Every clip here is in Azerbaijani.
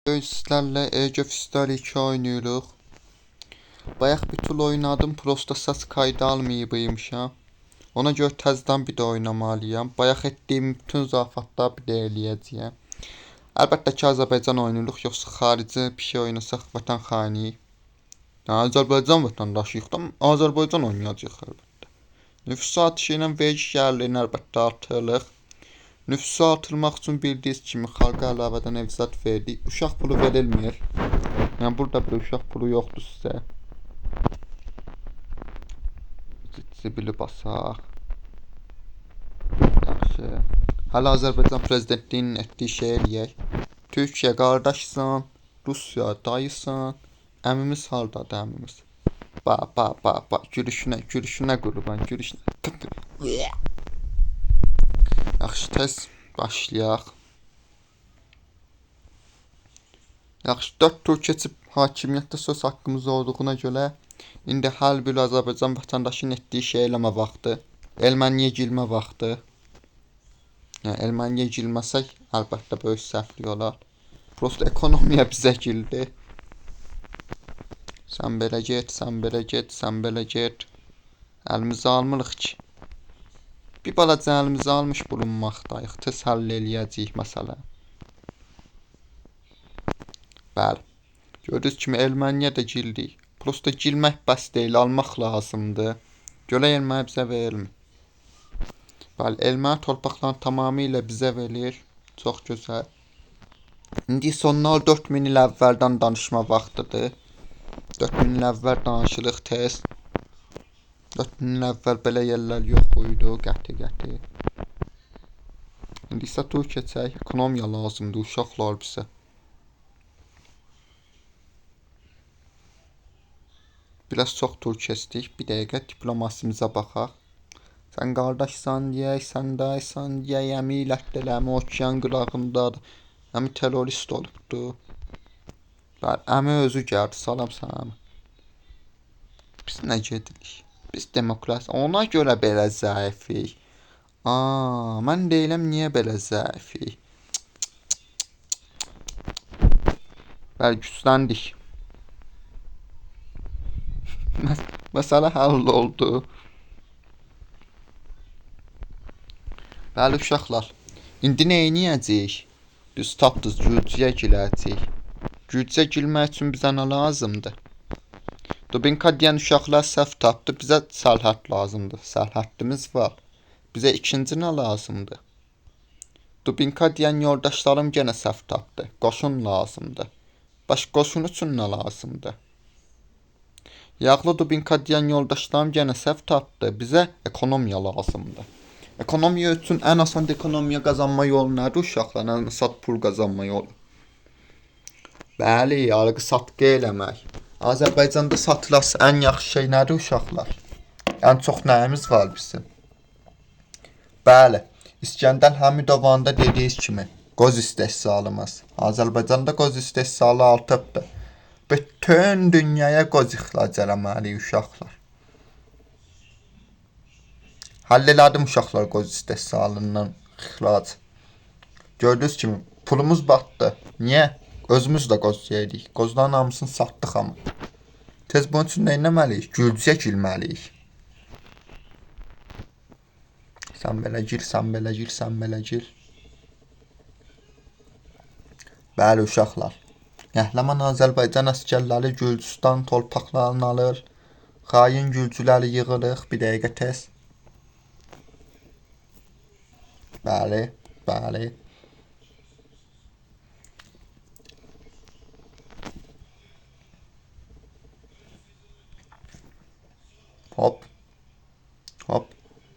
Sizlerle Age of History 2 oynuyoruz. Bayaq bir tul oynadım, prosta səs kaydı almayıbmışam. Ona görə təzədən bir də oynamalıyam. Bayaq etdiyim bütün zarafatları bir də eləyəcəyəm. Əlbəttə ki, Azərbaycan oynuruq, yoxsa xarici bir şey oynasaq vətən xainiyik. Azərbaycan vətəndaşıyıq da, Azərbaycan oynayacağıq əlbəttə. Nüfus artışı ilə vergi gəlirlərini əlbəttə artırılır. Nüfusu artırmaq üçün bildiyiniz kimi xalqa əlavədən evzat verdik. Uşaq pulu verilmir. Yəni burada bir uşaq pulu yoxdur sizə. Zibili basaq. Yaxşı. Hələ Azərbaycan prezidentliğinin etdiyi şey eləyək. Türkiyə qardaşsan, Rusiya dayısan, əmimiz hardadır əmimiz? Ba, gülüşünə qurban, gülüşünə. Yaxşı, tez başlayaq. Yaxşı, 4 tur keçib hakimiyyətdə söz haqqımız olduğuna görə indi hər bir Azərbaycan vətəndaşının etdiyi şey eləmə vaxtı. Erməniyə girmə vaxtı. Yəni Erməniyə girməsək əlbəttə böyük səhvlik olar. Prosta ekonomiya bizə girdi. Sən belə get, sən belə get, sən belə get. Əlimizə almırıq ki. Bir balaca əlimizə almış bulunmaqdayıq. Tez həll eləyəcəyik məsələ. Bəli. Gördüyünüz kimi Erməniyə də girdik. Prosta girmək bəs deyil, almaq lazımdır. Görə erməni bizə verilmir. Bəli, erməni torpaqlarını tamamilə bizə verir. Çox gözəl. İndi sonlar 4000 il əvvəldən danışma vaxtıdır. 4000 il əvvəl danışırıq tez. 4000 il əvvəl belə yerlər yox idi, qəti. İndi isə tur keçək, ekonomiya lazımdır uşaqlar bizə. Biraz çox tur keçdik, bir dəqiqə diplomasımıza baxaq. Sən qardaşsan deyək, sən dayısan deyək, əmi ilətdir, əmi okean qırağındadır, əmi terrorist olubdur. Əmi özü gəldi, salam sana əmi. Biz nə gedirik? Biz demokrasi, ona görə belə zəifik. Mən deyiləm niyə belə zəifik. Bəli, gücləndik. Məsələ həll oldu. Bəli uşaqlar, indi nə edəcəyik? Düz tapdınız, Gürcüyə girəcəyik. Gürcüyə girmək üçün bizə nə lazımdır? Dubinka deyən uşaqlar səhv tapdı, bizə sərhəd lazımdır. Sərhədimiz var. Bizə ikinci nə lazımdır? Dubinka deyən yoldaşlarım yenə səhv tapdı. Qoşun lazımdır. Baş qoşun üçün nə lazımdır? Yağlı Dubinka deyən yoldaşlarım yenə səhv tapdı. Bizə ekonomiya lazımdır. Ekonomiya üçün ən asan ekonomiya qazanma yolu nədir uşaqlar? Ən asan pul qazanma yolu. Bəli, alqı-satqı eləmək. Azərbaycanda satılası ən yaxşı şey nədir uşaqlar? Ən çox nəyimiz var bizim? Bəli, İskəndər Həmidovanın da dediyi kimi qoz istehsalımız. Azərbaycanda qoz istehsalı artıbdır. Bütün dünyaya qoz ixrac eləməliyik uşaqlar. Həll elədim uşaqlar qoz istehsalından ixrac. Gördüyünüz kimi pulumuz batdı. Niyə? Özümüz də qoz yedik. Qozların hamısını satdıq amma. Tez bunun üçün nə etməliyik? Gürcüyə girməliyik. Sən belə gir, sən belə gir, sən belə gir. Bəli uşaqlar. Qəhrəman Azərbaycan əsgərləri Gürcüstan torpaqlarını alır. Xain gürcüləri yığırıq. Bir dəqiqə tez. Bəli. Hop.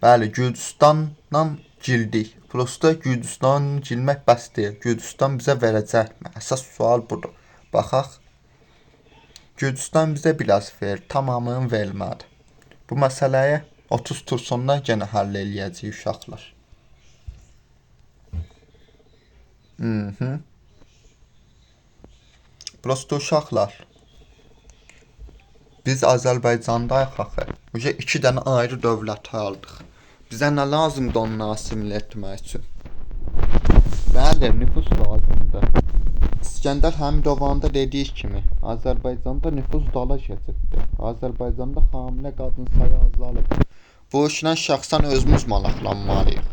Bəli, Gürcüstandan girdik. Prosta Gürcüstandan girmək bəs deyil. Gürcüstan bizə verəcəkmi? Əsas sual budur. Baxaq. Gürcüstan bizə biraz verir, tamamını vermədi. Bu məsələyə 30 tur sonra yenə həll eləyəcəyik uşaqlar. Prosta uşaqlar. Biz Azərbaycandayıq axı. Uca 2 dənə ayrı dövlət aldıq. Bizə nə lazımdır onları asimilə etmək üçün? Bəli, nüfus lazımdır. İskəndər Həmidovanda dediyi kimi, Azərbaycanda nüfuz dala keçibdi. Azərbaycanda hamilə qadın sayı azalıb. Bu işlə şəxsən özümüz maraqlanmalıyıq.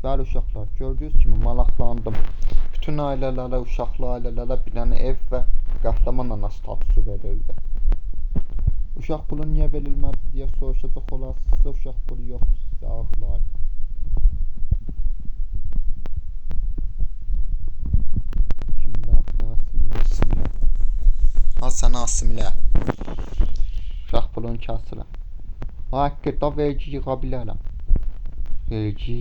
Bəli uşaqlar, gördüyünüz kimi maraqlandım. Bütün ailələrə, uşaqlı ailələrə bir dənə ev və qəhrəman ana statusu verildi. Uşaq pulu niyə verilmədi deyə soruşacaq olarsınız. Uşaq pulu yoxdur, sizə ağlayın. Al sənə asimilə. Uşaq pulunu kəsirəm. Haqqıda vergi yığa bilərəm. Vergi.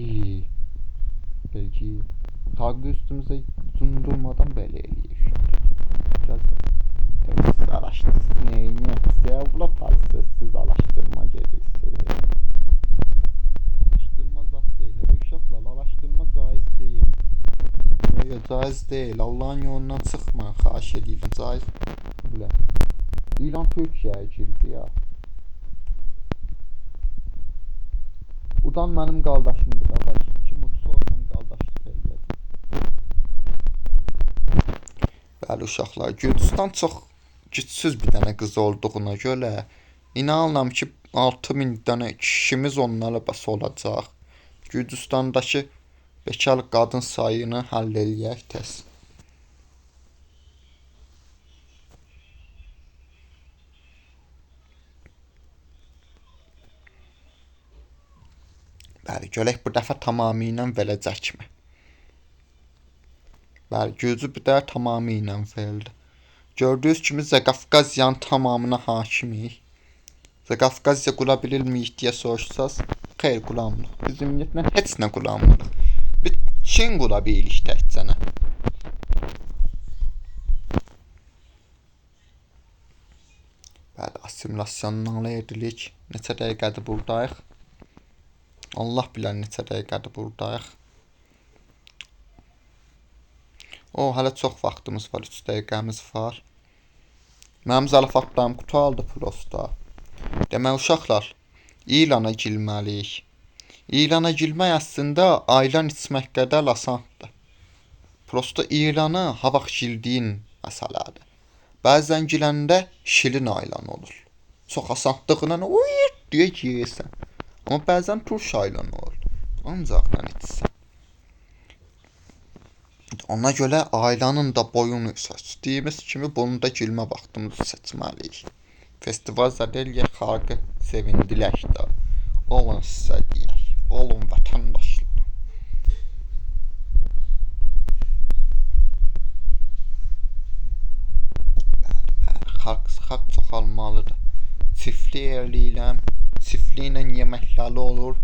Xalqı üstümüzə cundurmadan belə eləyir uşaqlar. Biraz siz araşdırsınız, neyiniyyətsiz, evlat halisiz, siz araşdırma gedirsiniz. Araşdırma zat deyil. Uşaqlar, araşdırma caiz deyil. Yox, caiz deyil. Allahın yolundan çıxmayın, xahiş edirəm, caiz. İran Türkiyəyə girdi ya. Udan mənim qardaşımdır, qardaş. Kim utsa ondan qardaşlıq eləyəcək. Bəli uşaqlar, Gürcüstan çox gücsüz bir dənə qız olduğuna görə inanıram ki 6000 dənə kişimiz onlara bəs olacaq. Gürcüstandakı bekar qadın sayını həll eləyək tez. Bəli, görək bu dəfə tamamilə verəcəkmi? Bəli, Gürcü bir də tamamilə verildi. Gördüyünüz kimi Zaqafqaziyanın tamamına hakimiyik. Zaqafqaziya qura bilirmiyik deyə soruşsaz, xeyr quramırıq. Biz ümumiyyətlə heç nə quramırıq. Bir Çin qura bilirik təkcənə. Bəli, assimilyasiyandan edirik. Neçə dəqiqədir buradayıq? Allah bilər neçə dəqiqədir buradayıq. Hələ çox vaxtımız var, 3 dəqiqəmiz var. Mənim zarafatlarım qutardı prosta. Demək uşaqlar, İrana girməliyik. İrana girmək əslində ayran içmək qədər asandır. Prosta İranı ha vaxt girdiyin məsələdir. Bəzən girəndə şirin ayran olur. Çox asanlığından deyə girsən. Amma bəzən turş ayranı olur. Ancaqdan içsən. Ona görə ayranın da boyunu seçdiyimiz kimi bunu da girmə vaxtımızı seçməliyik. Festival zədəliyək, xalqı sevindilək də. Olun sizə deyək, olun vətəndaşlar. Bəli, xalq çoxalmalıdır. Çiftlik eləyirəm, çiftliklə yeməkləri olur.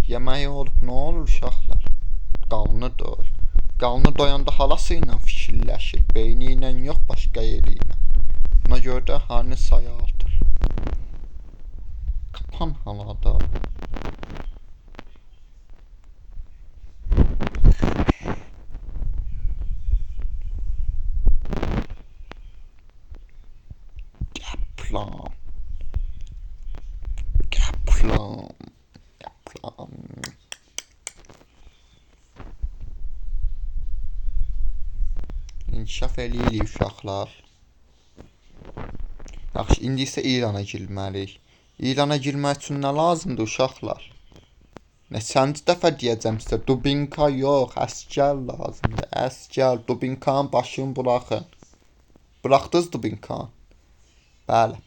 Yeməyi olub nə olur uşaqlar? Qalını doyur. Qalını doyanda halası ilə fikirləşir, beyni ilə yox, başqa yeri ilə. Buna görə də halini sayı artır. Kapan halada. Yaplam. İnkişaf eləyirik uşaqlar. Yaxşı, indi isə İrana girməliyik. İrana girmək üçün nə lazımdır uşaqlar? Neçənci dəfə deyəcəm sizə, dubinka yox, əskər lazımdır. Əskər, dubinkanın başını buraxın. Buraxdınız dubinkanı? Bəli.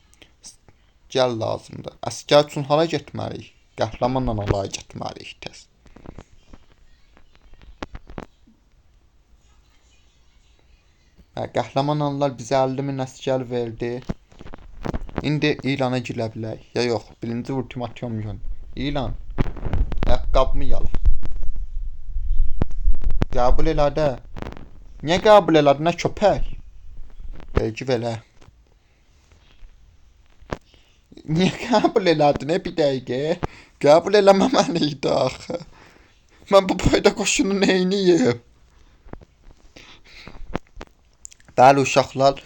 Gəl lazımdır. Əskər üçün hara getməliyik? Qəhrəman analara getməliyik tez. Qəhrəman analar bizə 50.000 əskər verdi. İndi İrana girə bilək. Ya yox, birinci ultimatum gün. İran, ayaqqabımı yala. Qəbul elədə. Niyə qəbul elədi, nə köpək? Vergi verə. Niyə qəbul elədi, nə bir dəqiqə? Qəbul eləməməliydi axı. Mən bu boyda qoşunu neyniyim? Bəli uşaqlar,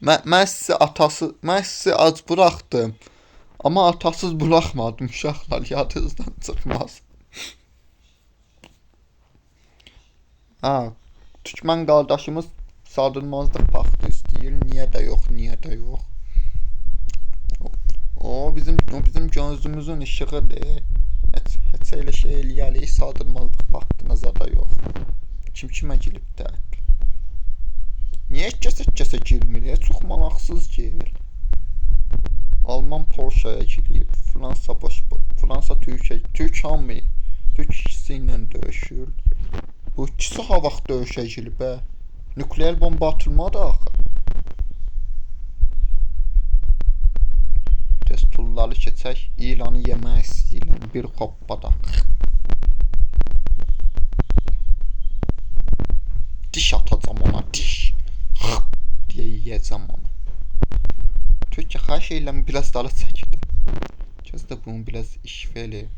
mən sizi ac buraxdım. Amma atasız buraxmadım uşaqlar, yadınızdan çıxmaz. Türkmen qardaşımız saldırmazlıq paktı istəyir. Niyə də yox, niyə də yox. O bizim gözümüzün işığıdır. Heç elə şey eləyəlik, saldırmazlıq paktına zada yox. Kim kimə girib də? Niyə kəsə girmir? Çox maraqsız gel. Alman Polşaya girib, Fransa Türkiyə, Türk hamı, Türk ikisi ilə döyüşür. Bu ikisi ha vaxt döyüşə girib, nükleer bomba atılmadı axı. Desturları keçək, İranı yemək istəyirəm, bir hoppada. Diş atacam ona, diş. Diye yiyəcəm onu. Türkiye her şeyle biraz dala çəkdi. Kəz də bunu biraz işveli.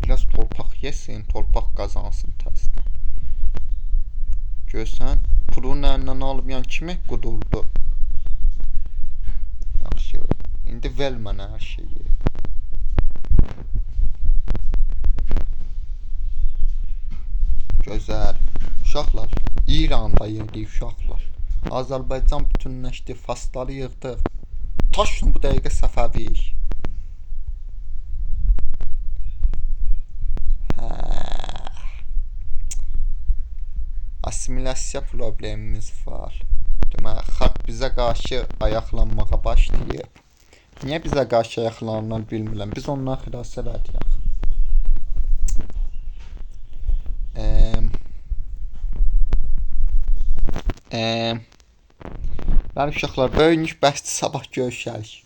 Biraz torpaq yesin, torpaq qazansın təzdən. Görsən, pulun əlindən almayan kimi qudurdu. Yaxşı, indi ver mənə hər şeyi. Gözəl. Uşaqlar, İranda yedik uşaqlar. Azərbaycan bütünləşdi, Fasları yığdıq. Taşın bu dəqiqə Səfəviyik. Asimilyasiya problemimiz var. Demək, xalq bizə qarşı ayaqlanmağa başlayıb. Niyə bizə qarşı ayaqlanar bilmirəm. Biz ondan xilas elədiyək. Bəli uşaqlar, böyük bəsdir, sabah görüşərik.